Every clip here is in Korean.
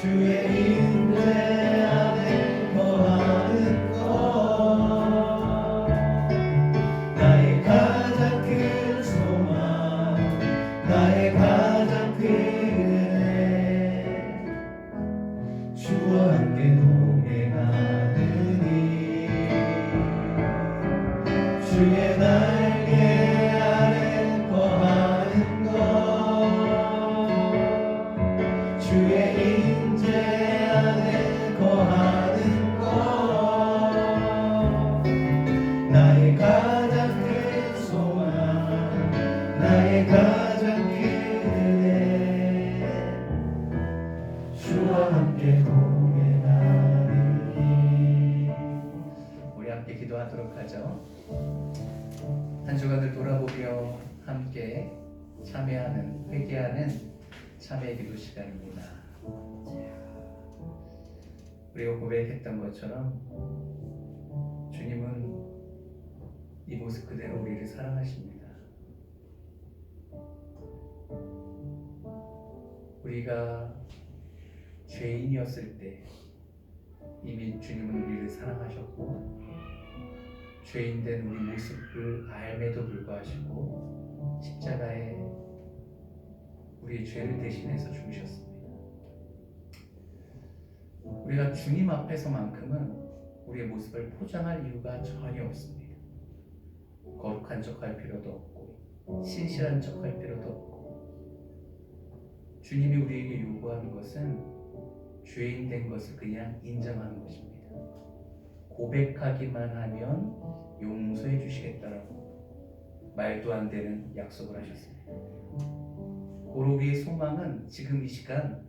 주의 임재 안에 거하는 것 나의 가장 큰 소망 나의 가장 큰 은혜 주와 함께 동행하느니 주의 날개 아래 거하는 것 주의 임재 안에 거하는 것 나의 가장 큰 소망 나의 가장 큰 은혜 주와 함께 동행하느니 우리 함께 기도하도록 하죠. 한 주간을 돌아보며 함께 참여하는 회개하는 참회 기도 시간입니다. 우리가 고백했던 것처럼 주님은 이 모습 그대로 우리를 사랑하십니다. 우리가 죄인이었을 때 이미 주님은 우리를 사랑하셨고 죄인된 우리 모습을 알매도 불구하시고 십자가에 우리의 죄를 대신해서 죽으셨습니다. 우리가 주님 앞에서만큼은 우리의 모습을 포장할 이유가 전혀 없습니다. 거룩한 척할 필요도 없고 신실한 척할 필요도 없고 주님이 우리에게 요구하는 것은 죄인 된 것을 그냥 인정하는 것입니다. 고백하기만 하면 용서해 주시겠다라고 말도 안 되는 약속을 하셨습니다. 오로 우리의 소망은 지금 이 시간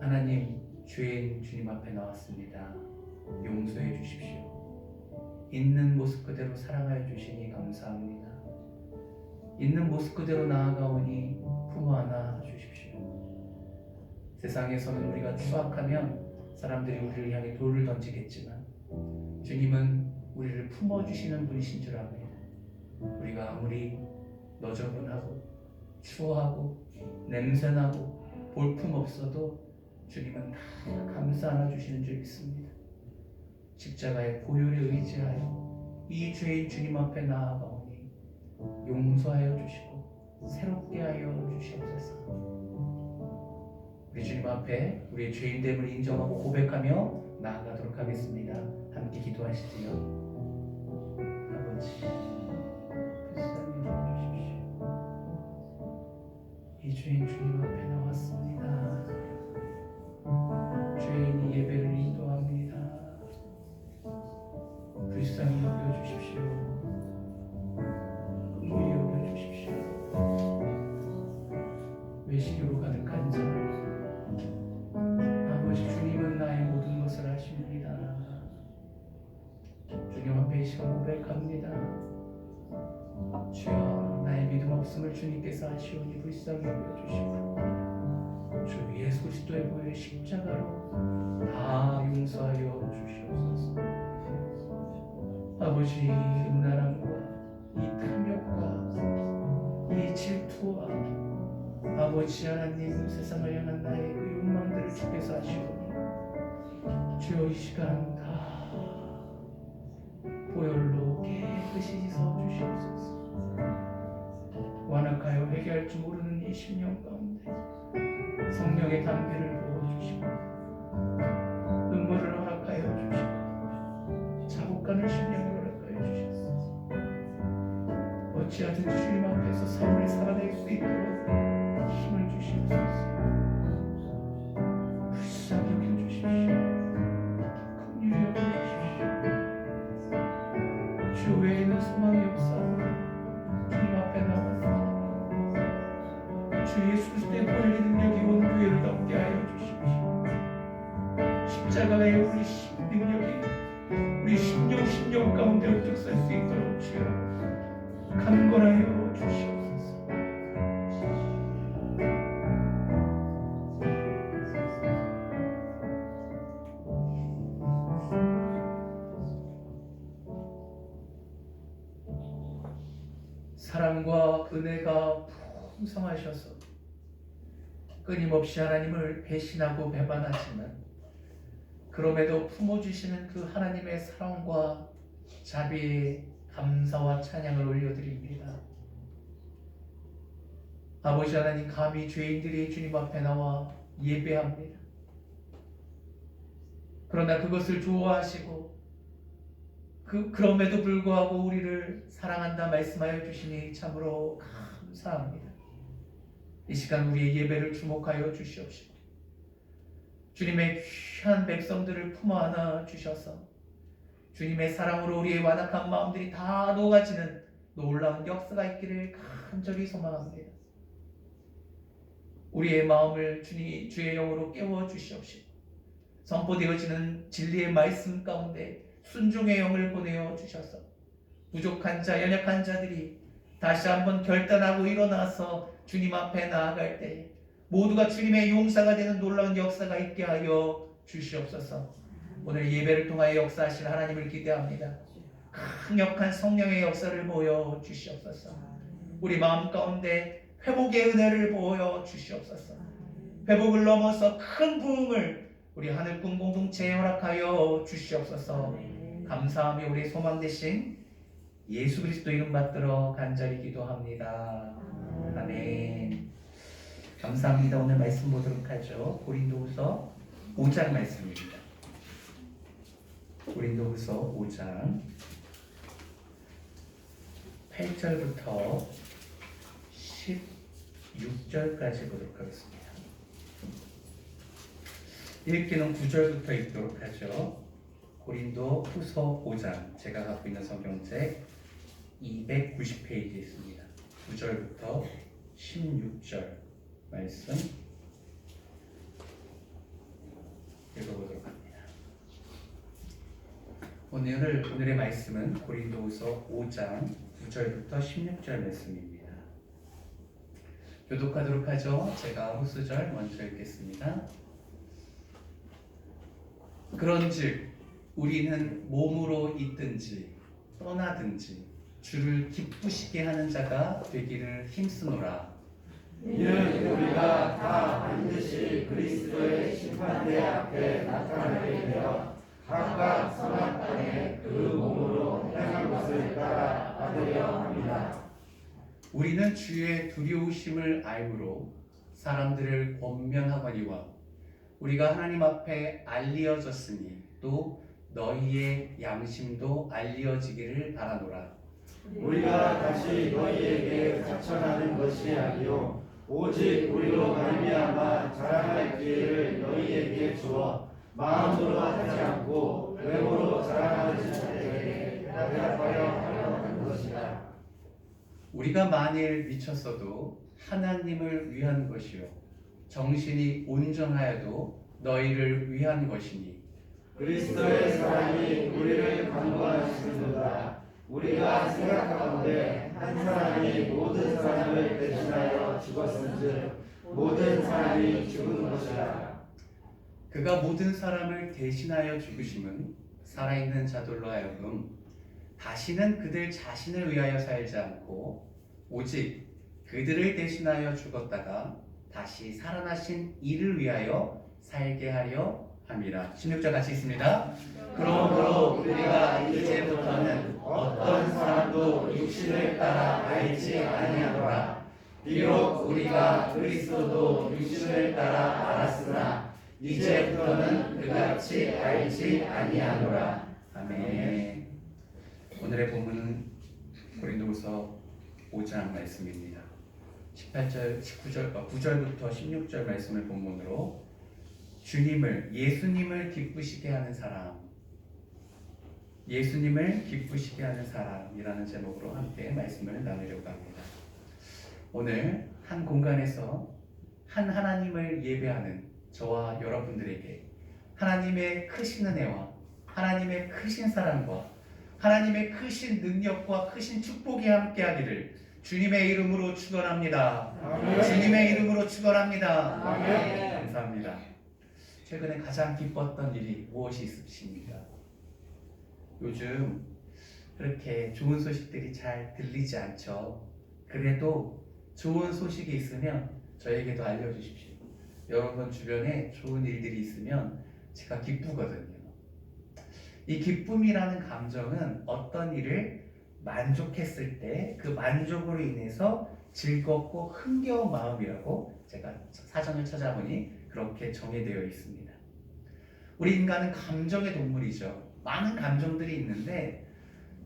하나님 죄인 주님 앞에 나왔습니다. 용서해 주십시오. 있는 모습 그대로 사랑하여 주시니 감사합니다. 있는 모습 그대로 나아가오니 품어 안아 주십시오. 세상에서는 우리가 추악하면 사람들이 우리를 향해 돌을 던지겠지만 주님은 우리를 품어주시는 분이신 줄 압니다. 우리가 아무리 너저분하고 추하고 냄새나고 볼품없어도 주님은 다 감싸 안아주시는 줄 믿습니다. 십자가의 보혈에 의지하여 이 죄인 주님 앞에 나아가오니 용서하여 주시고 새롭게 하여 주시옵소서. 우리 주님 앞에 우리의 죄인됨을 인정하고 고백하며 나아가도록 하겠습니다. 함께 기도하시지요. 아버지 불쌍히 여겨주십시오. 이 죄인 주님 앞에 나왔습니다. 죄인이 예배를 인도합니다. 불쌍히 여겨주십시오. 긍휼히 여겨주십시오. 외식으로 가득한 자 아버지 주님은 나의 모든 것을 아십니다. 주님 앞에 이 시간 고백합니다. 주여 나의 믿음 없음을 주님께서 아시오니 불쌍히 여겨주시고 주 예수 그리스도의 보혈의 십자가로 다 용서하여 주시옵소서. 아버지 음란함과 이 탐욕과 이 질투와 아버지 하나님 세상을 향한 나의 그 욕망들을 주께서 아시오니 주여 이 시간 다 보혈로 깨끗이 씻어주시옵소서. 완악하여 회개할 줄 모르는 이 심령 가운데 성령의 담비를 부어주시고 눈물을 허락하여 주시고 자복하는 심령을 허락하여 주시옵소서. 어찌하든지 주님 앞에서 삶을 살아낼 수 있도록 힘을 주시옵소서. 불쌍히 여겨주십시오. 긍휼히 여겨주십시오. 주 외에는 소망이 없사오니 주님 앞에 나와서 주 예수 그리스도의 보혈의 능력이 온 교회를 넘게 하여 주십시오. 십자가의 우리 능력이 우리 심령 가운데 엎드려 설 수 있도록 주여 강건하여 주시옵소서. 사랑과 은혜가 풍성하셔서 끊임없이 하나님을 배신하고 배반하지만 그럼에도 품어주시는 그 하나님의 사랑과 자비에 감사와 찬양을 올려드립니다. 아버지 하나님, 감히 죄인들이 주님 앞에 나와 예배합니다. 그러나 그것을 좋아하시고 그럼에도 불구하고 우리를 사랑한다 말씀하여 주시니 참으로 감사합니다. 이 시간 우리의 예배를 주목하여 주시옵시고 주님의 귀한 백성들을 품어 안아 주셔서 주님의 사랑으로 우리의 완악한 마음들이 다 녹아지는 놀라운 역사가 있기를 간절히 소망합니다. 우리의 마음을 주의 영으로 깨워 주시옵시고 선포되어지는 진리의 말씀 가운데 순종의 영을 보내어 주셔서 부족한 자, 연약한 자들이 다시 한번 결단하고 일어나서 주님 앞에 나아갈 때 모두가 주님의 용사가 되는 놀라운 역사가 있게 하여 주시옵소서. 오늘 예배를 통하여 역사하실 하나님을 기대합니다. 강력한 성령의 역사를 보여 주시옵소서. 우리 마음 가운데 회복의 은혜를 보여 주시옵소서. 회복을 넘어서 큰 부흥을 우리 하늘꿈 공동체에 허락하여 주시옵소서. 감사하며 우리 소망 되신 예수 그리스도 이름 받들어 간절히 기도합니다. 아멘. 감사합니다. 오늘 말씀 보도록 하죠. 고린도후서 5장 말씀입니다. 고린도후서 5장 8절부터 16절까지 보도록 하겠습니다. 읽기는 9절부터 읽도록 하죠. 고린도후서 5장, 제가 갖고 있는 성경책 290페이지에 있습니다. 9절부터 16절 말씀 읽어보도록 합니다. 오늘의 말씀은 고린도후서 5장 9절부터 16절 말씀입니다. 교독하도록 하죠. 제가 후수절 먼저 읽겠습니다. 그런즉 우리는 몸으로 있든지 떠나든지 주를 기쁘시게 하는 자가 되기를 힘쓰노라. 이는 우리가 다 반드시 그리스도의 심판대 앞에 나타나게 되어 각각 선한 땅에 그 몸으로 행한 것을 따라 받으려 합니다. 우리는 주의 두려우심을 알므로 사람들을 권면하거니와 우리가 하나님 앞에 알리어졌으니 또 너희의 양심도 알리어지기를 바라노라. 우리가 다시 너희에게 자천하는 것이 아니요 오직 우리로 말미암아 자랑할 기회를 너희에게 주어 마음으로 하지 않고 외모로 자랑하는 자에게 대답하려 하는 것이다. 우리가 만일 미쳤어도 하나님을 위한 것이요 정신이 온전하여도 너희를 위한 것이니 그리스도의 사랑이 우리를 강구하시는도다. 우리가 생각하건대 한 사람이 모든 사람을 대신하여 죽었은즉 모든 사람이 죽은 것이다. 그가 모든 사람을 대신하여 죽으심은 살아있는 자들로 하여금 다시는 그들 자신을 위하여 살지 않고 오직 그들을 대신하여 죽었다가 다시 살아나신 이를 위하여 살게 하려 함이라. 16절 같이 있습니다. 그러므로 우리가 이제부터는 어떤 사람도 육신을 따라 알지 아니하노라. 비록 우리가 그리스도도 육신을 따라 알았으나 이제부터는 그같이 알지 아니하노라. 아멘. 오늘의 본문은 고린도후서 5장 말씀입니다. 18절, 19절, 9절부터 16절 말씀을 본문으로 예수님을 기쁘시게 하는 사람, 예수님을 기쁘시게 하는 사람이라는 제목으로 함께 말씀을 나누려고 합니다. 오늘 한 공간에서 한 하나님을 예배하는 저와 여러분들에게 하나님의 크신 은혜와 하나님의 크신 사랑과 하나님의 크신 능력과 크신 축복이 함께하기를 주님의 이름으로 축원합니다. 아멘. 주님의 이름으로 축원합니다. 아멘. 감사합니다. 최근에 가장 기뻤던 일이 무엇이 있으십니까? 요즘 그렇게 좋은 소식들이 잘 들리지 않죠. 그래도 좋은 소식이 있으면 저에게도 알려주십시오. 여러분 주변에 좋은 일들이 있으면 제가 기쁘거든요. 이 기쁨이라는 감정은 어떤 일을 만족했을 때 그 만족으로 인해서 즐겁고 흥겨운 마음이라고 제가 사전을 찾아보니 그렇게 정의되어 있습니다. 우리 인간은 감정의 동물이죠. 많은 감정들이 있는데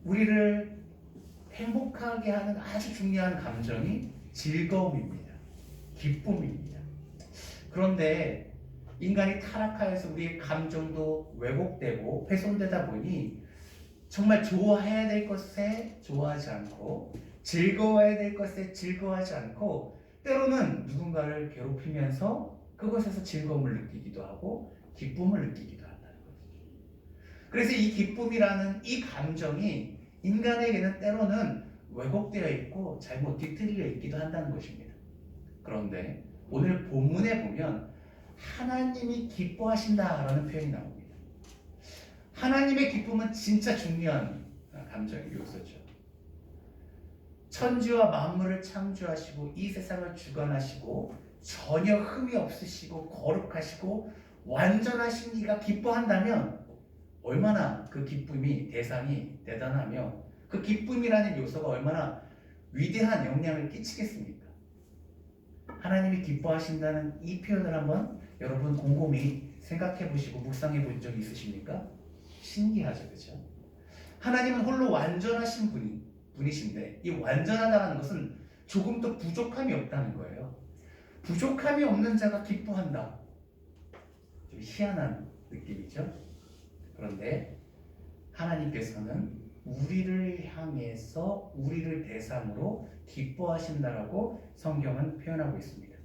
우리를 행복하게 하는 아주 중요한 감정이 즐거움입니다. 기쁨입니다. 그런데 인간이 타락하여서 우리의 감정도 왜곡되고 훼손되다 보니 정말 좋아해야 될 것에 좋아하지 않고 즐거워야 될 것에 즐거워하지 않고 때로는 누군가를 괴롭히면서 그것에서 즐거움을 느끼기도 하고 기쁨을 느끼기도 한다는 거죠. 그래서 이 기쁨이라는 이 감정이 인간에게는 때로는 왜곡되어 있고 잘못 뒤틀려 있기도 한다는 것입니다. 그런데 오늘 본문에 보면 하나님이 기뻐하신다라는 표현이 나옵니다. 하나님의 기쁨은 진짜 중요한 감정의 요소죠. 천지와 만물을 창조하시고 이 세상을 주관하시고 전혀 흠이 없으시고 거룩하시고 완전하신 이가 기뻐한다면 얼마나 그 기쁨이 대상이 대단하며 그 기쁨이라는 요소가 얼마나 위대한 영향을 끼치겠습니까? 하나님이 기뻐하신다는 이 표현을 한번 여러분 곰곰이 생각해 보시고 묵상해 본 적이 있으십니까? 신기하죠, 그렇죠? 하나님은 홀로 완전하신 분이신데 이 완전하다는 것은 조금도 부족함이 없다는 거예요. 부족함이 없는 자가 기뻐한다. 좀 희한한 느낌이죠. 그런데 하나님께서는 우리를 향해서 우리를 대상으로 기뻐하신다라고 성경은 표현하고 있습니다.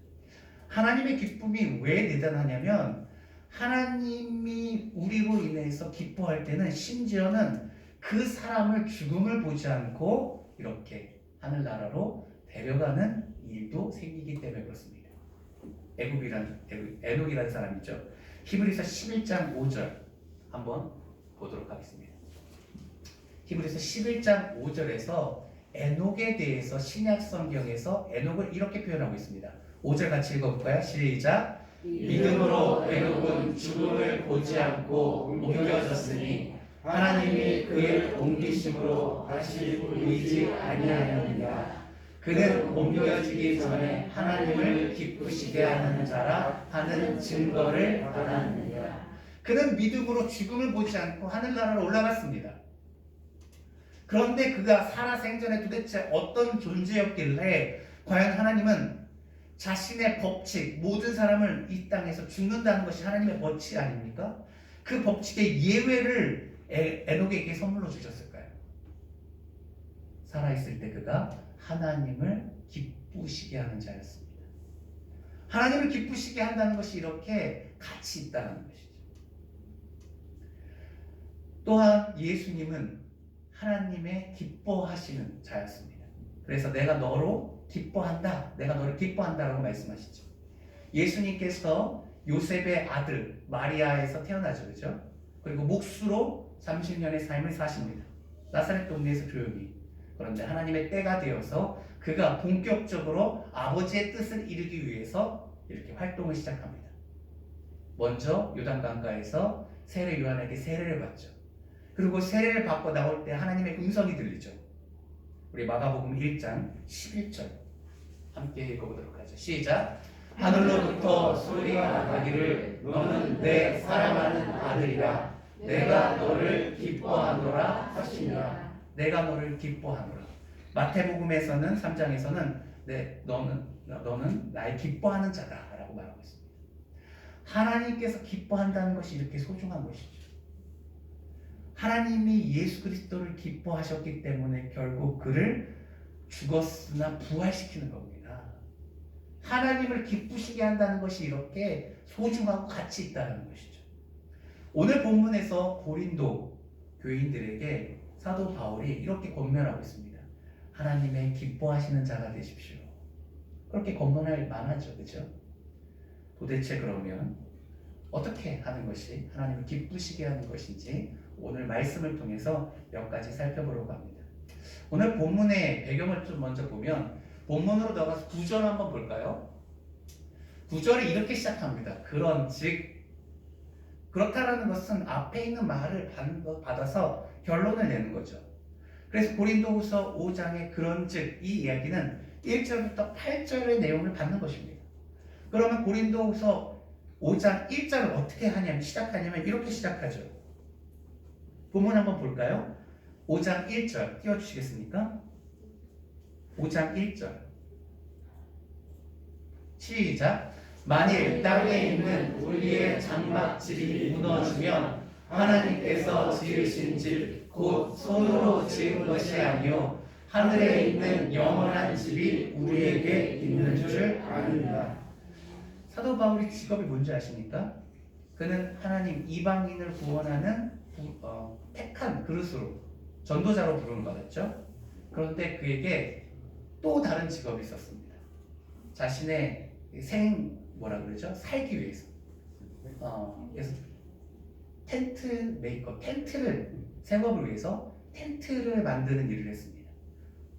하나님의 기쁨이 왜 대단하냐면 하나님이 우리로 인해서 기뻐할 때는 심지어는 그 사람을 죽음을 보지 않고 이렇게 하늘나라로 데려가는 일도 생기기 때문에 그렇습니다. 에녹이라는 사람이죠. 히브리서 11장 5절 한번 보도록 하겠습니다. 히브리서 11장 5절에서 에녹에 대해서 신약 성경에서 에녹을 이렇게 표현하고 있습니다. 5절 같이 읽어볼까요? 시작. 믿음으로 에녹은 죽음을 보지 않고 옮겨졌으니 하나님이 그를 옮기심으로 다시 보이지 아니하느니라. 그는 옮겨지기 전에 하나님을 기쁘시게 하는 자라 하는 증거를 받았느니라. 그는 믿음으로 죽음을 보지 않고 하늘나라로 올라갔습니다. 그런데 그가 살아생전에 도대체 어떤 존재였길래 과연 하나님은 자신의 법칙, 모든 사람을 이 땅에서 죽는다는 것이 하나님의 법칙 아닙니까? 그 법칙의 예외를 에녹에게 선물로 주셨을까요? 살아있을 때 그가 하나님을 기쁘시게 하는 자였습니다. 하나님을 기쁘시게 한다는 것이 이렇게 가치 있다는 것이죠. 또한 예수님은 하나님의 기뻐하시는 자였습니다. 그래서 내가 너로 기뻐한다, 내가 너를 기뻐한다라고 말씀하시죠. 예수님께서 요셉의 아들 마리아에서 태어나죠, 그렇죠? 그리고 묵수로 30년의 삶을 사십니다. 나사렛 동네에서 조용히. 그런데 하나님의 때가 되어서 그가 본격적으로 아버지의 뜻을 이루기 위해서 이렇게 활동을 시작합니다. 먼저 요단강가에서 세례 요한에게 세례를 받죠. 그리고 세례를 받고 나올 때 하나님의 음성이 들리죠. 우리 마가복음 1장 11절 함께 읽어보도록 하죠. 시작. 하늘로부터 소리가 나가기를 너는 내 사랑하는 아들이라 내가 너를 기뻐하노라 하시니라. 내가 너를 기뻐하노라. 마태복음에서는 3장에서는 너는 나의 기뻐하는 자다라고 말하고 있습니다. 하나님께서 기뻐한다는 것이 이렇게 소중한 것이죠. 하나님이 예수 그리스도를 기뻐하셨기 때문에 결국 그를 죽었으나 부활시키는 겁니다. 하나님을 기쁘시게 한다는 것이 이렇게 소중하고 가치 있다는 것이죠. 오늘 본문에서 고린도 교인들에게 사도 바울이 이렇게 권면하고 있습니다. 하나님의 기뻐하시는 자가 되십시오. 그렇게 권면할 만하죠, 그렇죠? 도대체 그러면 어떻게 하는 것이 하나님을 기쁘시게 하는 것인지 오늘 말씀을 통해서 몇 가지 살펴보려고 합니다. 오늘 본문의 배경을 좀 먼저 보면 본문으로 들어가서 구절 한번 볼까요? 구절이 이렇게 시작합니다. 그런즉 그렇다라는 것은 앞에 있는 말을 받아서 결론을 내는 거죠. 그래서 고린도후서 5장의 그런즉 이 이야기는 1절부터 8절의 내용을 받는 것입니다. 그러면 고린도후서 5장 1절을 어떻게 시작하냐면 이렇게 시작하죠. 본문 한번 볼까요? 5장 1절 띄워주시겠습니까? 5장 1절 시작. 만일 땅에 있는 우리의 장막집이 무너지면 하나님께서 지으신 집 곧 손으로 지은 것이 아니요 하늘에 있는 영원한 집이 우리에게 있는 줄 아닙니다. 사도 바울의 직업이 뭔지 아십니까? 그는 하나님 이방인을 구원하는 택한 그릇으로 전도자로 부름을 받았죠. 그런데 그에게 또 다른 직업이 있었습니다. 자신의 살기 위해서. 그래서 텐트 메이커, 텐트를 생업을 위해서 텐트를 만드는 일을 했습니다.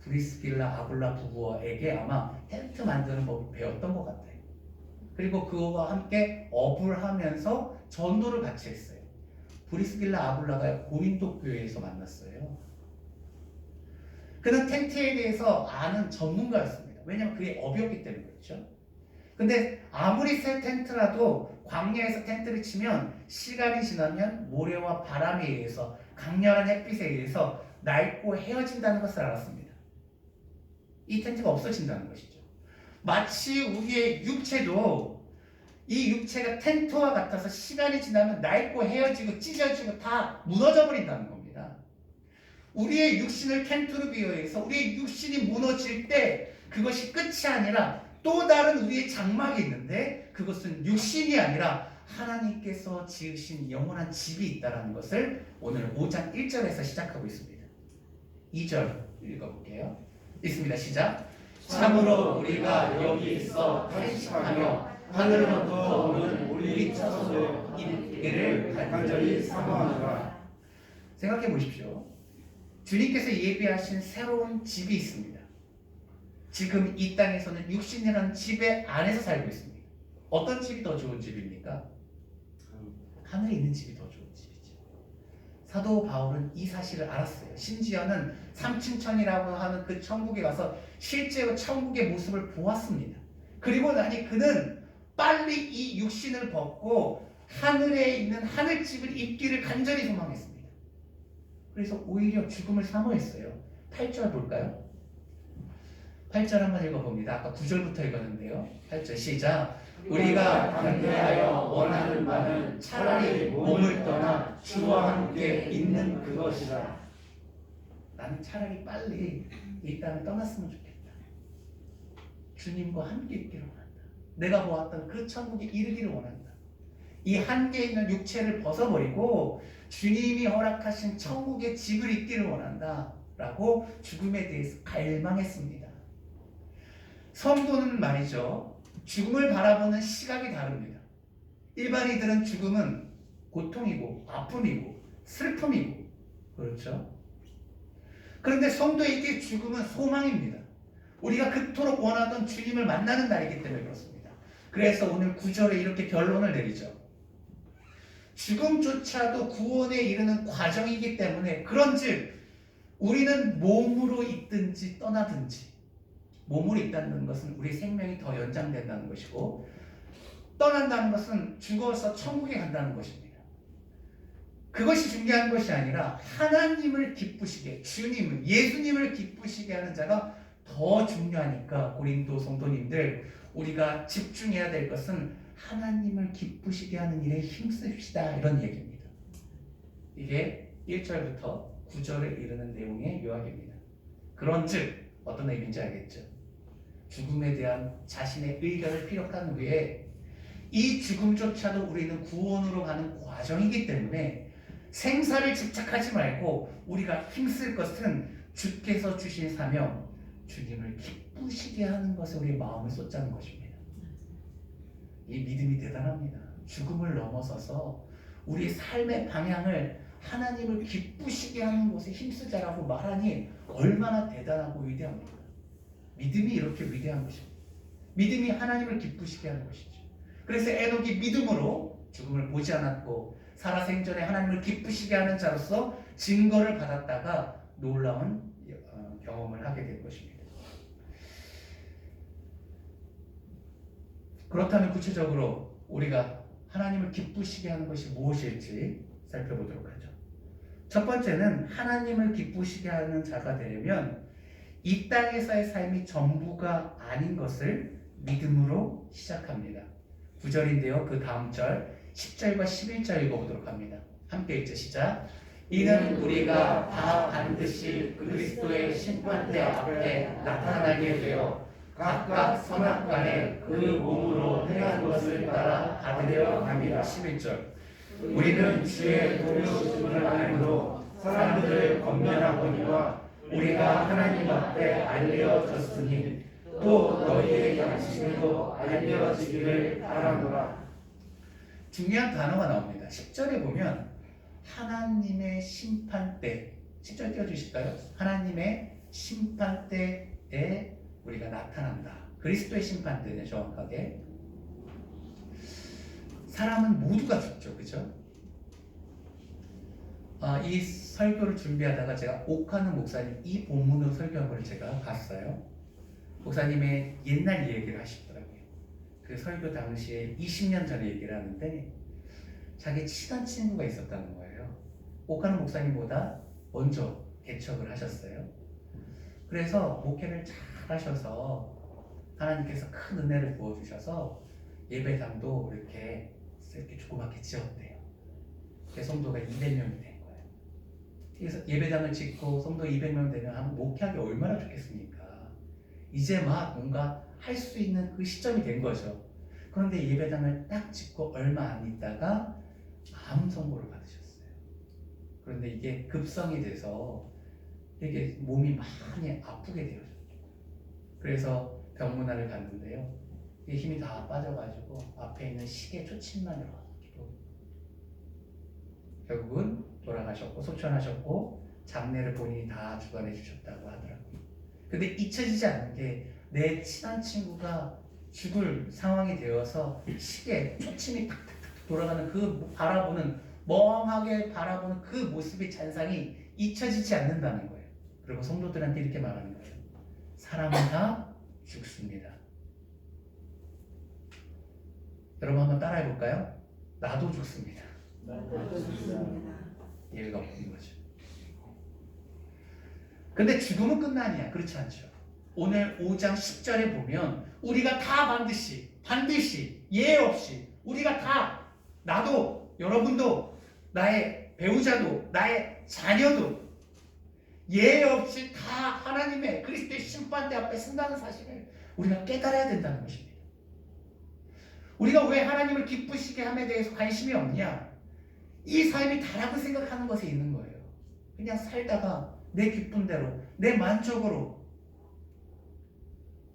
브리스길라 아굴라 부부에게 아마 텐트 만드는 법을 배웠던 것 같아요. 그리고 그와 함께 업을 하면서 전도를 같이 했어요. 브리스길라 아굴라가 고린도 교회에서 만났어요. 그는 텐트에 대해서 아는 전문가였습니다. 왜냐하면 그게 업이었기 때문에 그렇죠. 근데 아무리 새 텐트라도 광야에서 텐트를 치면 시간이 지나면 모래와 바람에 의해서 강렬한 햇빛에 의해서 낡고 헤어진다는 것을 알았습니다. 이 텐트가 없어진다는 것이죠. 마치 우리의 육체도 이 육체가 텐트와 같아서 시간이 지나면 낡고 헤어지고 찢어지고 다 무너져 버린다는 겁니다. 우리의 육신을 텐트로 비유해서 우리의 육신이 무너질 때 그것이 끝이 아니라 또 다른 우리의 장막이 있는데 그것은 육신이 아니라 하나님께서 지으신 영원한 집이 있다는 것을 오늘 5장 1절에서 시작하고 있습니다. 2절 읽어볼게요. 있습니다. 시작. 참으로 우리가 여기 있어 탄식하며 하늘로부터 오는 우리 처소의 일기를 간절히 사모하노라. 생각해 보십시오. 주님께서 예비하신 새로운 집이 있습니다. 지금 이 땅에서는 육신이라는 집의 안에서 살고 있습니다. 어떤 집이 더 좋은 집입니까? 하늘에 있는 집이 더 좋은 집이죠. 사도 바울은 이 사실을 알았어요. 심지어는 삼층천이라고 하는 그 천국에 가서 실제로 천국의 모습을 보았습니다. 그리고 나니 그는 빨리 이 육신을 벗고 하늘에 있는 하늘집을 입기를 간절히 소망했습니다. 그래서 오히려 죽음을 사모했어요. 8절 볼까요? 8절 한번 읽어봅니다. 아까 9절부터 읽었는데요. 8절 시작. 우리가 담대하여 원하는 바는 차라리 몸을 떠나 주와 함께 있는 그것이라. 나는 차라리 빨리 이 땅을 떠났으면 좋겠다. 주님과 함께 있기를 원한다. 내가 보았던 그 천국에 이르기를 원한다. 이 한계에 있는 육체를 벗어버리고 주님이 허락하신 천국의 집을 있기를 원한다 라고 죽음에 대해서 갈망했습니다. 성도는 말이죠, 죽음을 바라보는 시각이 다릅니다. 일반인들은 죽음은 고통이고 아픔이고 슬픔이고 그렇죠. 그런데 성도에게 죽음은 소망입니다. 우리가 그토록 원하던 주님을 만나는 날이기 때문에 그렇습니다. 그래서 오늘 9절에 이렇게 결론을 내리죠. 죽음조차도 구원에 이르는 과정이기 때문에 그런즉 우리는 몸으로 있든지 떠나든지, 몸으로 있다는 것은 우리 생명이 더 연장된다는 것이고 떠난다는 것은 죽어서 천국에 간다는 것입니다. 그것이 중요한 것이 아니라 하나님을 기쁘시게, 주님을, 예수님을 기쁘시게 하는 자가 더 중요하니까 고린도 성도님들, 우리가 집중해야 될 것은 하나님을 기쁘시게 하는 일에 힘씁시다, 이런 얘기입니다. 이게 1절부터 9절에 이르는 내용의 요약입니다. 그런즉 어떤 의미인지 알겠죠? 죽음에 대한 자신의 의견을 피력한 후에 이 죽음조차도 우리는 구원으로 가는 과정이기 때문에 생사를 집착하지 말고 우리가 힘쓸 것은 주께서 주신 사명, 주님을 기쁘시게 하는 것에 우리 마음을 쏟자는 것입니다. 이 믿음이 대단합니다. 죽음을 넘어서서 우리 삶의 방향을 하나님을 기쁘시게 하는 것에 힘쓰자라고 말하니 얼마나 대단하고 위대합니까? 믿음이 이렇게 위대한 것입니다. 믿음이 하나님을 기쁘시게 하는 것이죠. 그래서 에녹이 믿음으로 죽음을 보지 않았고 살아생전에 하나님을 기쁘시게 하는 자로서 증거를 받았다가 놀라운 경험을 하게 된 것입니다. 그렇다면 구체적으로 우리가 하나님을 기쁘시게 하는 것이 무엇일지 살펴보도록 하죠. 첫 번째는 하나님을 기쁘시게 하는 자가 되려면 이 땅에서의 삶이 전부가 아닌 것을 믿음으로 시작합니다. 9절인데요. 그 다음 절 10절과 11절 읽어보도록 합니다. 함께 읽죠. 시작. 이는 우리가 다 반드시 그리스도의 심판대 앞에 나타나게 되어 각각 선악간에 그 몸으로 행한 것을 따라 받으려 합니다. 11절. 우리는 주의 도우심을 알므로 사람들을 권면하거니와 우리가 하나님 앞에 알려졌으니 또 너희의 양심에도 알려지기를 바라노라. 중요한 단어가 나옵니다. 10절에 보면 하나님의 심판때, 10절 띄워주실까요? 하나님의 심판때에 우리가 나타난다. 그리스도의 심판때네, 정확하게. 사람은 모두가 죽죠, 그죠? 이 설교를 준비하다가 제가 옥하는 목사님 이 본문으로 설교한 걸 제가 봤어요. 목사님의 옛날 얘기를 하시더라고요. 그 설교 당시에 20년 전에 얘기를 하는데 자기 친한 친구가 있었다는 거예요. 옥하는 목사님보다 먼저 개척을 하셨어요. 그래서 목회를 잘 하셔서 하나님께서 큰 은혜를 부어주셔서 예배당도 이렇게 조그맣게 지었대요. 성도가 200명이 된 거예요. 그래서 예배당을 짓고 성도 200명 되면 한번 목회하기 얼마나 좋겠습니까? 이제 막 뭔가 할 수 있는 그 시점이 된 거죠. 그런데 예배당을 딱 짓고 얼마 안 있다가 암 선고를 받으셨어요. 그런데 이게 급성이 돼서 이게 몸이 많이 아프게 되어졌죠. 그래서 병문안을 갔는데요. 이게 힘이 다 빠져가지고 앞에 있는 시계 초침만 이렇게 결국은 돌아가셨고 소천하셨고 장례를 본인이 다 주관해 주셨다고 하더라고요. 근데 잊혀지지 않는 게 내 친한 친구가 죽을 상황이 되어서 시계 초침이 탁탁탁 돌아가는 그 바라보는 멍하게 바라보는 그 모습의 잔상이 잊혀지지 않는다는 거예요. 그리고 성도들한테 이렇게 말하는 거예요. 사람은 다 죽습니다. 여러분 한번 따라해 볼까요? 나도 죽습니다. 예외가 없는 거죠. 근데 죽음은 끝난이야. 그렇지 않죠. 오늘 5장 10절에 보면 우리가 다 반드시 예외 없이 우리가 다 나도 여러분도 나의 배우자도 나의 자녀도 예외 없이 다 하나님의 그리스도의 심판대 앞에 쓴다는 사실을 우리가 깨달아야 된다는 것입니다. 우리가 왜 하나님을 기쁘시게 함에 대해서 관심이 없냐? 이 삶이 다라고 생각하는 것에 있는 거예요. 그냥 살다가 내 기쁨대로 내 만족으로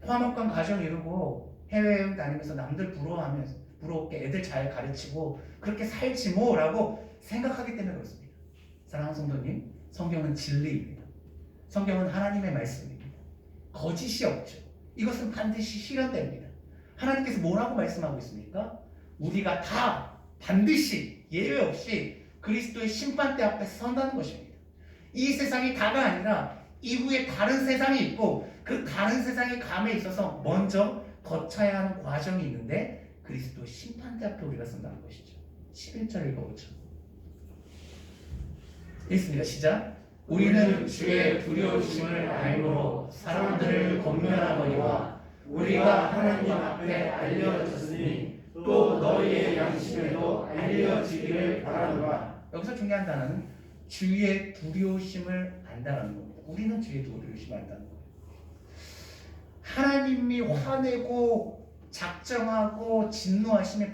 화목한 가정 이루고 해외여행 다니면서 남들 부러워하면서 부러웠게 애들 잘 가르치고 그렇게 살지 뭐라고 생각하기 때문에 그렇습니다. 사랑하는 성도님, 성경은 진리입니다. 성경은 하나님의 말씀입니다. 거짓이 없죠. 이것은 반드시 실현됩니다. 하나님께서 뭐라고 말씀하고 있습니까? 우리가 다 반드시 예외 없이 그리스도의 심판대 앞에 선다는 것입니다. 이 세상이 다가 아니라 이후에 다른 세상이 있고 그 다른 세상의 감에 있어서 먼저 거쳐야 하는 과정이 있는데 그리스도 심판대 앞에 우리가 선다는 것이죠. 11절 읽어보죠. 읽습니다. 시작. 우리는 주의 두려우심을 알므로 사람들을 권면하거니와 우리가 하나님 앞에 알려졌으니 또 너희의 양심에도 알려지기를 바라노라. 여기서 중요한 단어는 주의 두려우심을 안다는 겁니다. 우리는 주의 두려우심을 안다는 거예요. 하나님이 화내고 작정하고 진노하시면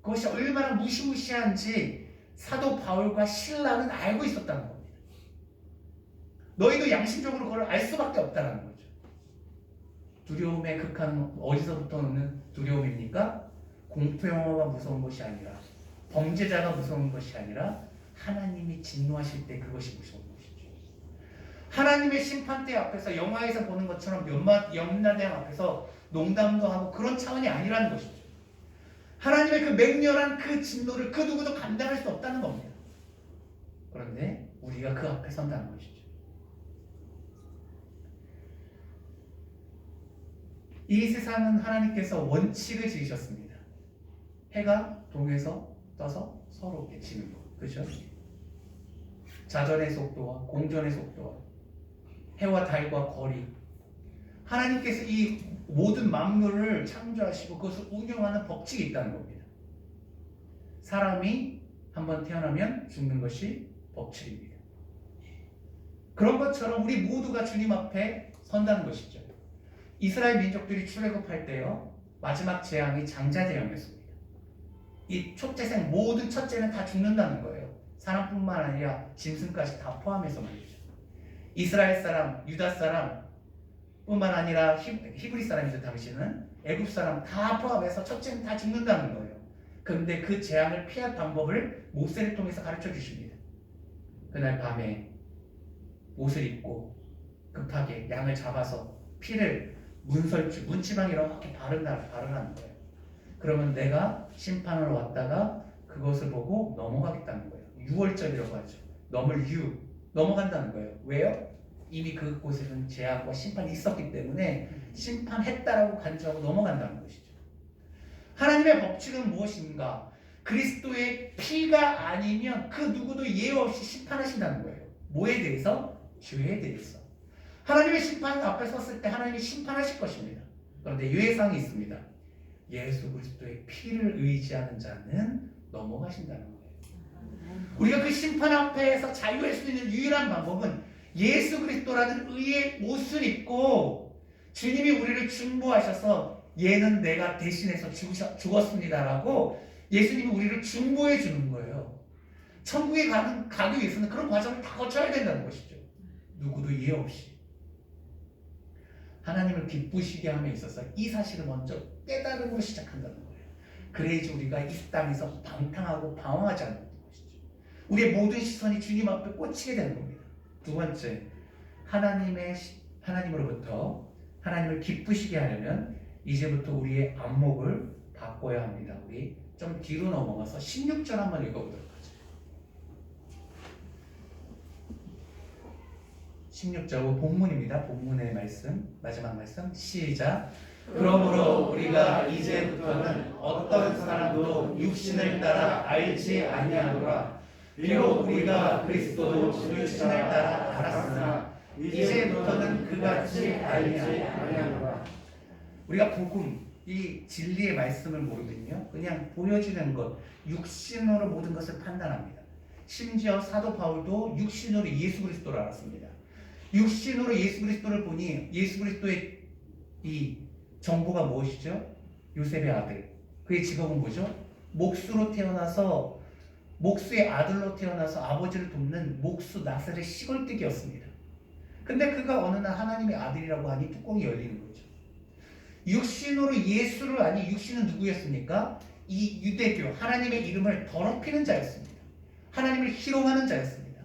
그것이 얼마나 무시무시한지 사도 바울과 실라는 알고 있었다는 겁니다. 너희도 양심적으로 그걸 알 수밖에 없다는 거죠. 두려움의 극한은 어디서부터 오는 두려움입니까? 공포영화가 무서운 것이 아니라 범죄자가 무서운 것이 아니라 하나님이 진노하실 때 그것이 무서운 것이죠. 하나님의 심판대 앞에서 영화에서 보는 것처럼 염라대왕 앞에서 농담도 하고 그런 차원이 아니라는 것이죠. 하나님의 그 맹렬한 그 진노를 그 누구도 감당할 수 없다는 겁니다. 그런데 우리가 그 앞에 선다는 것이죠. 이 세상은 하나님께서 원칙을 지으셨습니다. 해가 동에서 떠서 서로 비치는 것, 그렇죠? 자전의 속도와 공전의 속도와 해와 달과 거리, 하나님께서 이 모든 만물을 창조하시고 그것을 운영하는 법칙이 있다는 겁니다. 사람이 한번 태어나면 죽는 것이 법칙입니다. 그런 것처럼 우리 모두가 주님 앞에 선다는 것이죠. 이스라엘 민족들이 출애굽할 때요, 마지막 재앙이 장자재앙이었습니다. 이 초태생 모든 첫째는 다 죽는다는 거예요. 사람뿐만 아니라 짐승까지 다 포함해서 말이죠. 이스라엘 사람, 유다 사람 뿐만 아니라 히브리 사람이죠. 당시는 애굽 사람 다 포함해서 첫째는 다 죽는다는 거예요. 그런데 그 재앙을 피할 방법을 모세를 통해서 가르쳐 주십니다. 그날 밤에 옷을 입고 급하게 양을 잡아서 피를 문지방 이렇게 바르라는 거예요. 그러면 내가 심판을 왔다가 그것을 보고 넘어가겠다는 거예요. 유월절이라고 하죠. 넘어간다는 거예요. 왜요? 이미 그곳에는 재앙과 심판이 있었기 때문에 심판했다라고 간주하고 넘어간다는 것이죠. 하나님의 법칙은 무엇인가? 그리스도의 피가 아니면 그 누구도 예외 없이 심판하신다는 거예요. 뭐에 대해서? 죄에 대해서. 하나님의 심판 앞에 섰을 때 하나님이 심판하실 것입니다. 그런데 유예사항이 있습니다. 예수 그리스도의 피를 의지하는 자는 넘어가신다는 거예요. 우리가 그 심판 앞에서 자유할 수 있는 유일한 방법은 예수 그리스도라는 의의 옷을 입고 주님이 우리를 중보하셔서 얘는 내가 대신해서 죽었습니다라고 예수님이 우리를 중보해 주는 거예요. 천국에 가기 위해서는 그런 과정을 다 거쳐야 된다는 것이죠. 누구도 예외 없이. 하나님을 기쁘시게 함에 있어서 이 사실을 먼저 깨달음으로 시작한다는 거예요. 그래야지 우리가 이 땅에서 방탕하고 방황하지 않는 것이죠. 우리의 모든 시선이 주님 앞에 꽂히게 되는 겁니다. 두 번째, 하나님으로부터 하나님을 기쁘시게 하려면 이제부터 우리의 안목을 바꿔야 합니다. 우리 좀 뒤로 넘어가서 16절 한번 읽어보도록 하죠. 16절 본문입니다. 본문의 말씀, 마지막 말씀 시작. 그러므로 우리가 이제부터는 어떤 사람도 육신을 따라 알지 아니하노라. 비록 우리가 그리스도 육신을 따라 알았으나 이제부터는 그같이 알지 아니하노라. 우리가 복음, 이 진리의 말씀을 모르면요, 그냥 보여지는 것, 육신으로 모든 것을 판단합니다. 심지어 사도 바울도 육신으로 예수 그리스도를 알았습니다. 육신으로 예수 그리스도를 보니 예수 그리스도의 이 정보가 무엇이죠? 요셉의 아들. 그의 직업은 뭐죠? 목수로 태어나서 목수의 아들로 태어나서 아버지를 돕는 목수 나사렛 시골뜨기였습니다. 근데 그가 어느 날 하나님의 아들이라고 하니 뚜껑이 열리는 거죠. 육신으로 예수를 아니 육신은 누구였습니까? 이 유대교 하나님의 이름을 더럽히는 자였습니다. 하나님을 희롱하는 자였습니다.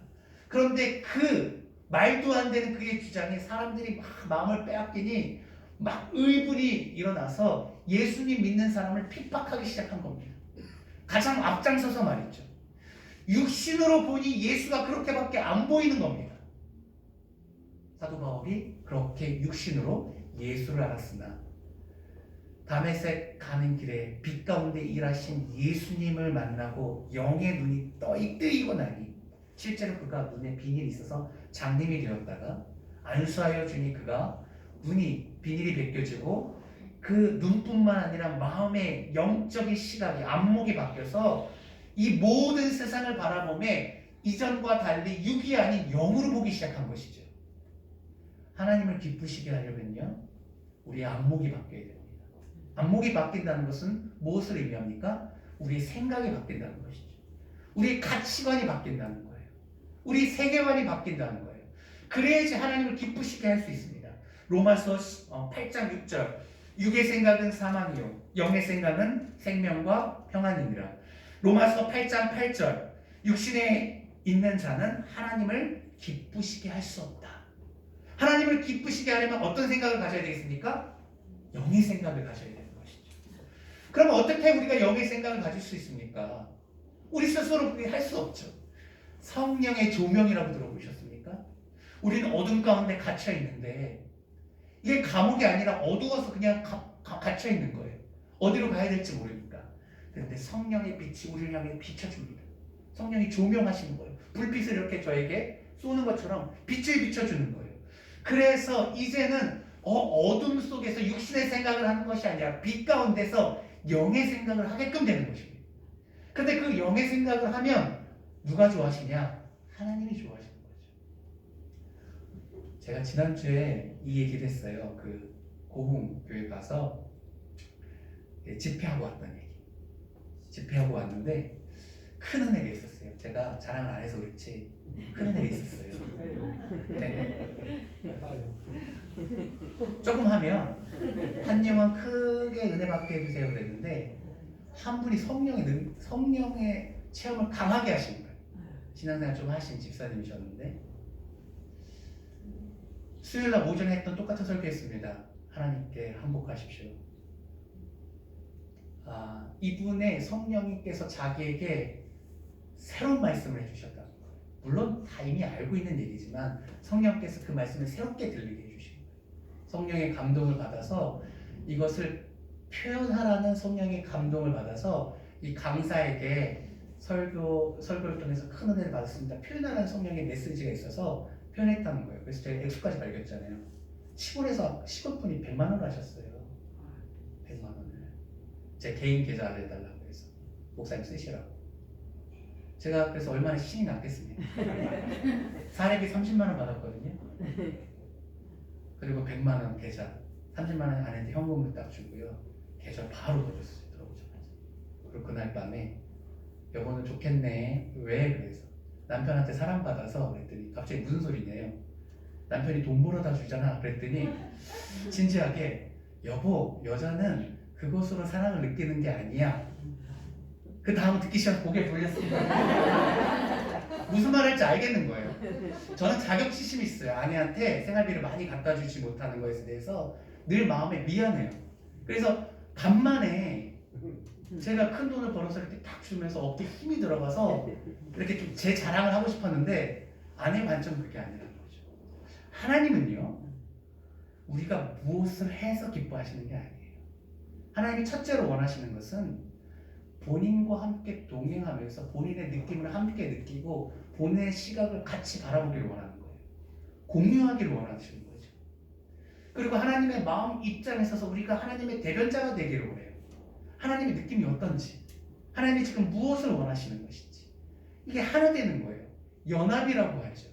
그런데 그 말도 안 되는 그의 주장에 사람들이 막 마음을 빼앗기니 막 의분이 일어나서 예수님 믿는 사람을 핍박하기 시작한 겁니다. 가장 앞장서서 말이죠. 육신으로 보니 예수가 그렇게밖에 안 보이는 겁니다. 사도 바울이 그렇게 육신으로 예수를 알았으나 다메섹 가는 길에 빛 가운데 일하신 예수님을 만나고 영의 눈이 뜨이고 나니 실제로 그가 눈에 비닐이 있어서 장님이 되었다가 안수하여 주니 그가 비닐이 벗겨지고 그 눈뿐만 아니라 마음의 영적인 시각이 안목이 바뀌어서 이 모든 세상을 바라보며 이전과 달리 육이 아닌 영으로 보기 시작한 것이죠. 하나님을 기쁘시게 하려면요, 우리의 안목이 바뀌어야 됩니다. 안목이 바뀐다는 것은 무엇을 의미합니까? 우리의 생각이 바뀐다는 것이죠. 우리의 가치관이 바뀐다는 거예요. 우리 세계관이 바뀐다는 거예요. 그래야지 하나님을 기쁘시게 할 수 있습니다. 로마서 8장 6절 육의 생각은 사망이요 영의 생각은 생명과 평안이니라. 로마서 8장 8절 육신에 있는 자는 하나님을 기쁘시게 할 수 없다. 하나님을 기쁘시게 하려면 어떤 생각을 가져야 되겠습니까? 영의 생각을 가져야 되는 것이죠. 그럼 어떻게 우리가 영의 생각을 가질 수 있습니까? 우리 스스로 그게 할 수 없죠. 성령의 조명이라고 들어보셨습니까? 우리는 어둠 가운데 갇혀 있는데 이게 감옥이 아니라 어두워서 그냥 갇혀 있는 거예요. 어디로 가야 될지 모르니까. 그런데 성령의 빛이 우리를 향해 비춰줍니다. 성령이 조명하시는 거예요. 불빛을 이렇게 저에게 쏘는 것처럼 빛을 비춰주는 거예요. 그래서 이제는 어둠 속에서 육신의 생각을 하는 것이 아니라 빛 가운데서 영의 생각을 하게끔 되는 것입니다. 근데 그 영의 생각을 하면 누가 좋아하시냐? 하나님이 좋아하시는 거죠. 제가 지난주에 이 얘기를 했어요. 그 고흥 교회 가서 집회하고 왔던 얘기. 집회하고 왔는데 큰 은혜가 있었어요. 제가 자랑을 안 해서 그렇지 큰 은혜가 있었어요. 네. 조금 하면 한 영혼 크게 은혜 받게 해주세요 그랬는데 한 분이 성령의 체험을 강하게 하신 거예요. 신앙생활 좀 하신 집사님이셨는데 수요일날 오전에 했던 똑같은 설교했습니다. 하나님께 항복하십시오. 이분의 성령님께서 자기에게 새로운 말씀을 해주셨다. 물론 다 이미 알고 있는 얘기지만 성령께서 그 말씀을 새롭게 들리게 해주신 거예요. 성령의 감동을 받아서 이것을 표현하라는 성령의 감동을 받아서 이 강사에게 설교를 통해서 큰 은혜를 받았습니다. 표현하라는 성령의 메시지가 있어서 표현했다는 거예요. 그래서 제가 액수까지 발겼잖아요. 시골에서 시골분이 100만 원을 하셨어요. 100만 원을. 제 개인 계좌를 해달라고 해서 목사님 쓰시라고. 제가 그래서 얼마나 신이 났겠습니까? 사례비 30만 원 받았거든요. 그리고 100만 원 계좌 30만 원 안에 현금을 딱 주고요. 계좌 바로 넣어줬어요. 들어오자마자. 그리고 그날 밤에 여보는 좋겠네. 왜? 그래서 남편한테 사랑받아서 그랬더니 갑자기 무슨 소리네요. 남편이 돈 벌어다 주잖아. 그랬더니 진지하게 여보 여자는 그것으로 사랑을 느끼는 게 아니야. 그 다음 듣기 시작 고개 돌렸습니다. 무슨 말 할지 알겠는 거예요. 저는 자격지심이 있어요. 아내한테 생활비를 많이 갖다 주지 못하는 것에 대해서 늘 마음에 미안해요. 그래서 간만에 제가 큰 돈을 벌어서 이렇게 딱 주면서 어깨에 힘이 들어가서 이렇게 좀 제 자랑을 하고 싶었는데 아내의 관점은 그게 아니라는 거죠. 하나님은요 우리가 무엇을 해서 기뻐하시는 게 아니에요. 하나님이 첫째로 원하시는 것은 본인과 함께 동행하면서 본인의 느낌을 함께 느끼고 본인의 시각을 같이 바라보기를 원하는 거예요. 공유하기를 원하시는 거죠. 그리고 하나님의 마음 입장에 서서 우리가 하나님의 대변자가 되기를 원해요. 하나님의 느낌이 어떤지, 하나님이 지금 무엇을 원하시는 것인지, 이게 하나 되는 거예요. 연합이라고 하죠.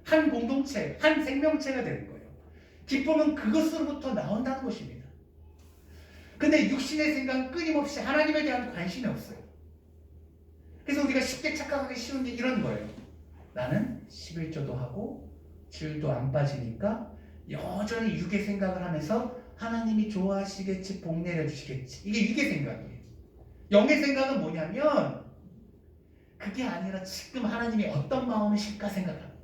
한 공동체, 한 생명체가 되는 거예요. 기쁨은 그것으로부터 나온다는 것입니다. 근데 육신의 생각은 끊임없이 하나님에 대한 관심이 없어요. 그래서 우리가 쉽게 착각하기 쉬운 게 이런 거예요. 나는 11조도 하고 줄도 안 빠지니까 여전히 육의 생각을 하면서 하나님이 좋아하시겠지, 복 내려주시겠지. 이게 육의 생각이에요. 영의 생각은 뭐냐면 그게 아니라 지금 하나님이 어떤 마음이실까 생각하는 거예요.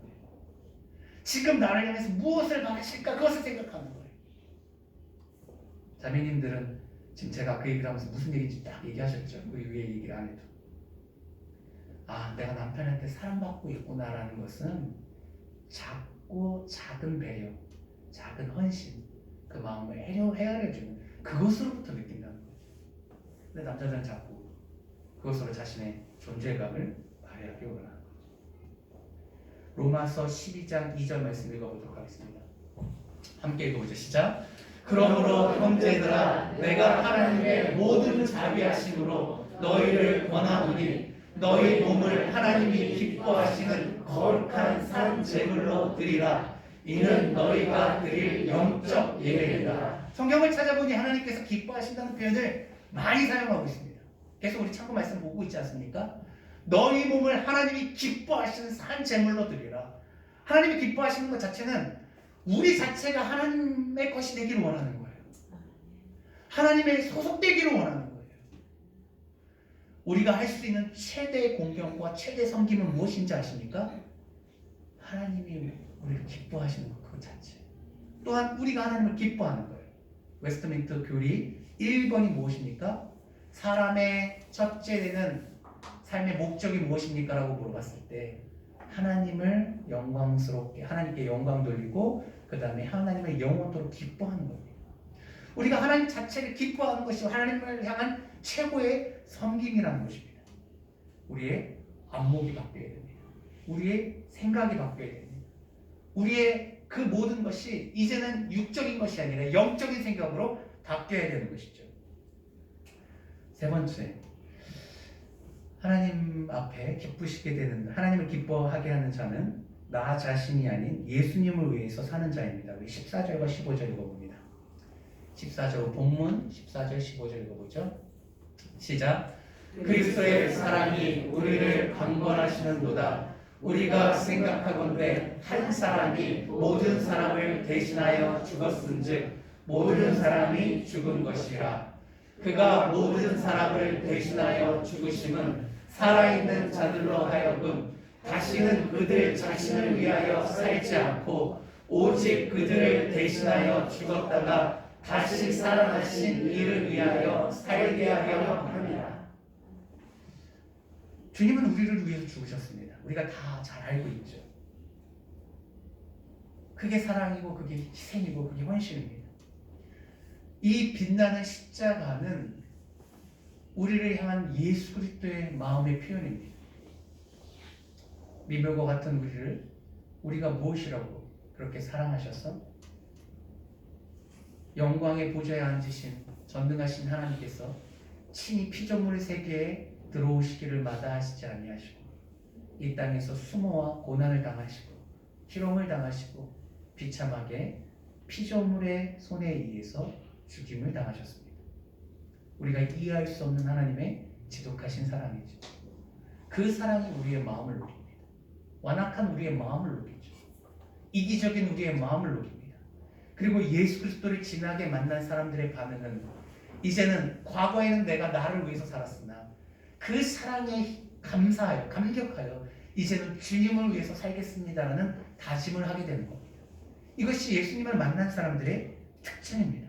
지금 나를 향해서 무엇을 바라실까 그것을 생각하는 거예요. 자매님들은 지금 제가 그 얘기를 하면서 무슨 얘기인지 딱 얘기하셨죠. 그 위에 얘기를 안 해도. 내가 남편한테 사랑받고 있구나라는 것은 작고 작은 배려, 작은 헌신, 그 마음을 헤아려주는 그것으로부터 느낀다는 거죠. 근데 남자들은 자꾸 그것으로 자신의 존재감을 발휘하기 원하는 거죠. 로마서 12장 2절 말씀 읽어보도록 하겠습니다. 함께 읽어보죠. 시작. 그러므로 형제들아 내가 하나님의 모든 자비하심으로 너희를 권하노니 너희 몸을 하나님이 기뻐하시는 거룩한 산 제물로 드리라. 이는 너희가 드릴 영적 예배이다. 성경을 찾아보니 하나님께서 기뻐하신다는 표현을 많이 사용하고 있습니다. 계속 우리 참고 말씀 보고 있지 않습니까? 너희 몸을 하나님이 기뻐하시는 산 제물로 드리라. 하나님이 기뻐하시는 것 자체는 우리 자체가 하나님의 것이 되기를 원하는 거예요. 하나님의 소속되기를 원하는 거예요. 우리가 할 수 있는 최대의 공경과 최대 섬김은 무엇인지 아십니까? 하나님이 우리를 기뻐하시는 것 그 자체. 또한 우리가 하나님을 기뻐하는 거예요. 웨스트민스터 교리 1번이 무엇입니까? 사람의 첫째 되는 삶의 목적이 무엇입니까? 라고 물어봤을 때 하나님을 영광스럽게 하나님께 영광 돌리고 그 다음에 하나님을 영원토록 기뻐하는 겁니다. 우리가 하나님 자체를 기뻐하는 것이 하나님을 향한 최고의 섬김이라는 것입니다. 우리의 안목이 바뀌어야 됩니다. 우리의 생각이 바뀌어야 됩니다. 우리의 그 모든 것이 이제는 육적인 것이 아니라 영적인 생각으로 바뀌어야 되는 것이죠. 세 번째, 하나님 앞에 기쁘시게 되는, 하나님을 기뻐하게 하는 자는 나 자신이 아닌 예수님을 위해서 사는 자입니다. 우리 14절과 15절 읽어봅니다. 14절 본문 14절 15절 읽어보죠. 시작. 그리스도의 사랑이 우리를 강권하시는도다. 우리가 생각하건대 한 사람이 모든 사람을 대신하여 죽었은즉 모든 사람이 죽은 것이라. 그가 모든 사람을 대신하여 죽으심은 살아있는 자들로 하여금 다시는 그들 자신을 위하여 살지 않고 오직 그들을 대신하여 죽었다가 다시 살아나신 이를 위하여 살게 하려 함이라. 주님은 우리를 위해서 죽으셨습니다. 우리가 다 잘 알고 있죠. 그게 사랑이고 그게 희생이고 그게 헌신입니다. 이 빛나는 십자가는 우리를 향한 예수 그리스도의 마음의 표현입니다. 미묘과 같은 우리가 무엇이라고 그렇게 사랑하셔서 영광의 보좌에 앉으신 전능하신 하나님께서 친히 피조물 세계에 들어오시기를 마다하시지 아니하시고 이 땅에서 수모와 고난을 당하시고 희롱을 당하시고 비참하게 피조물의 손에 의해서 죽임을 당하셨습니다. 우리가 이해할 수 없는 하나님의 지독하신 사랑이죠. 그 사랑이 우리의 마음을 녹입니다. 완악한 우리의 마음을 녹이죠. 이기적인 우리의 마음을 녹입니다. 그리고 예수 그리스도를 진하게 만난 사람들의 반응은 이제는 과거에는 내가 나를 위해서 살았으나 그 사랑에 감사하여 감격하여 이제는 주님을 위해서 살겠습니다라는 다짐을 하게 되는 겁니다. 이것이 예수님을 만난 사람들의 특징입니다.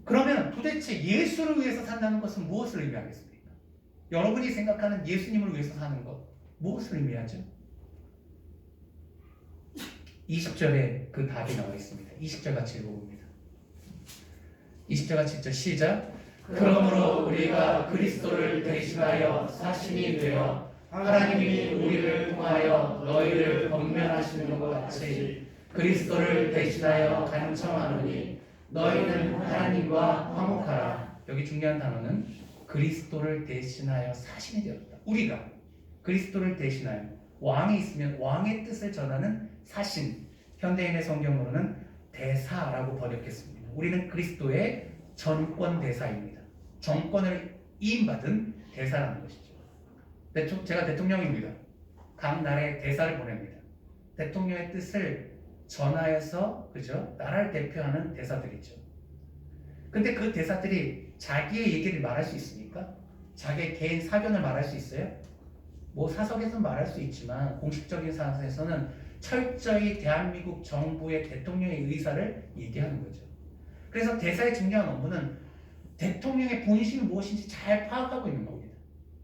그러면 도대체 예수를 위해서 산다는 것은 무엇을 의미하겠습니까? 여러분이 생각하는 예수님을 위해서 사는 것 무엇을 의미하죠? 20절에 그 답이 나와 있습니다. 20절 같이 읽어봅니다. 20절 같이 읽죠. 시작. 그러므로 우리가 그리스도를 대신하여 사신이 되어 하나님이 우리를 통하여 너희를 권면하시는 것 같이 그리스도를 대신하여 간청하노니 너희는 하나님과 화목하라. 여기 중요한 단어는 그리스도를 대신하여 사신이 되었다. 우리가 그리스도를 대신하여 왕이 있으면 왕의 뜻을 전하는 사신, 현대인의 성경으로는 대사라고 번역했습니다. 우리는 그리스도의 전권 대사입니다. 정권을 이임받은 대사라는 것이죠. 제가 대통령입니다. 각 나라에 대사를 보냅니다. 대통령의 뜻을 전하여서 그죠? 나라를 대표하는 대사들이죠. 근데 그 대사들이 자기의 얘기를 말할 수 있습니까? 자기의 개인 사견을 말할 수 있어요? 뭐 사석에서는 말할 수 있지만 공식적인 사안에서는 철저히 대한민국 정부의 대통령의 의사를 얘기하는 거죠. 그래서 대사의 중요한 업무는 대통령의 본심이 무엇인지 잘 파악하고 있는 겁니다.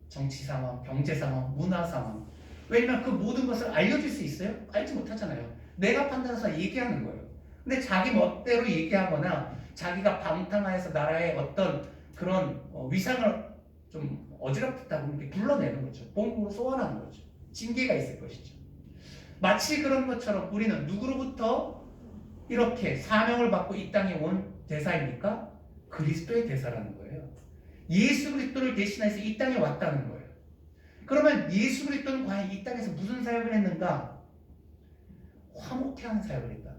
정치 상황, 경제 상황, 문화 상황. 왜냐면 그 모든 것을 알려줄 수 있어요? 알지 못하잖아요. 내가 판단해서 얘기하는 거예요. 근데 자기 멋대로 얘기하거나 자기가 방탕하여서 나라의 어떤 그런 위상을 좀 어지럽다고 이렇게 불러내는 거죠. 본국으로 소환하는 거죠. 징계가 있을 것이죠. 마치 그런 것처럼 우리는 누구로부터 이렇게 사명을 받고 이 땅에 온 대사입니까? 그리스도의 대사라는 거예요. 예수 그리스도를 대신해서 이 땅에 왔다는 거예요. 그러면 예수 그리스도는 과연 이 땅에서 무슨 사역을 했는가? 화목케 하는 사역을 했다.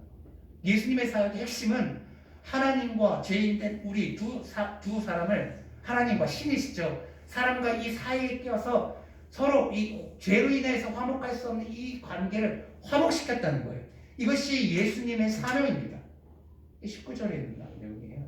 예수님의 사역의 핵심은 하나님과 죄인된 우리 두 사람을 하나님과 신이시죠. 사람과 이 사이에 끼어서 서로 이 죄로 인해서 화목할 수 없는 이 관계를 화목시켰다는 거예요. 이것이 예수님의 사명입니다. 19절에 있는 내용이에요.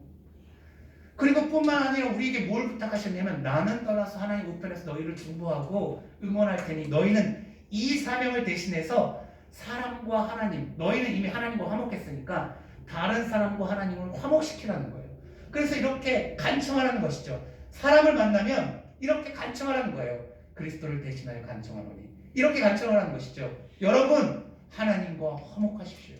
그리고 뿐만 아니라 우리에게 뭘 부탁하셨냐면 나는 떠나서 하나님 우편에서 너희를 중보하고 응원할 테니 너희는 이 사명을 대신해서 사람과 하나님, 너희는 이미 하나님과 화목했으니까 다른 사람과 하나님을 화목시키라는 거예요. 그래서 이렇게 간청하라는 것이죠. 사람을 만나면 이렇게 간청하라는 거예요. 그리스도를 대신하여 간청하노니. 이렇게 간청하라는 것이죠. 여러분, 하나님과 화목하십시오.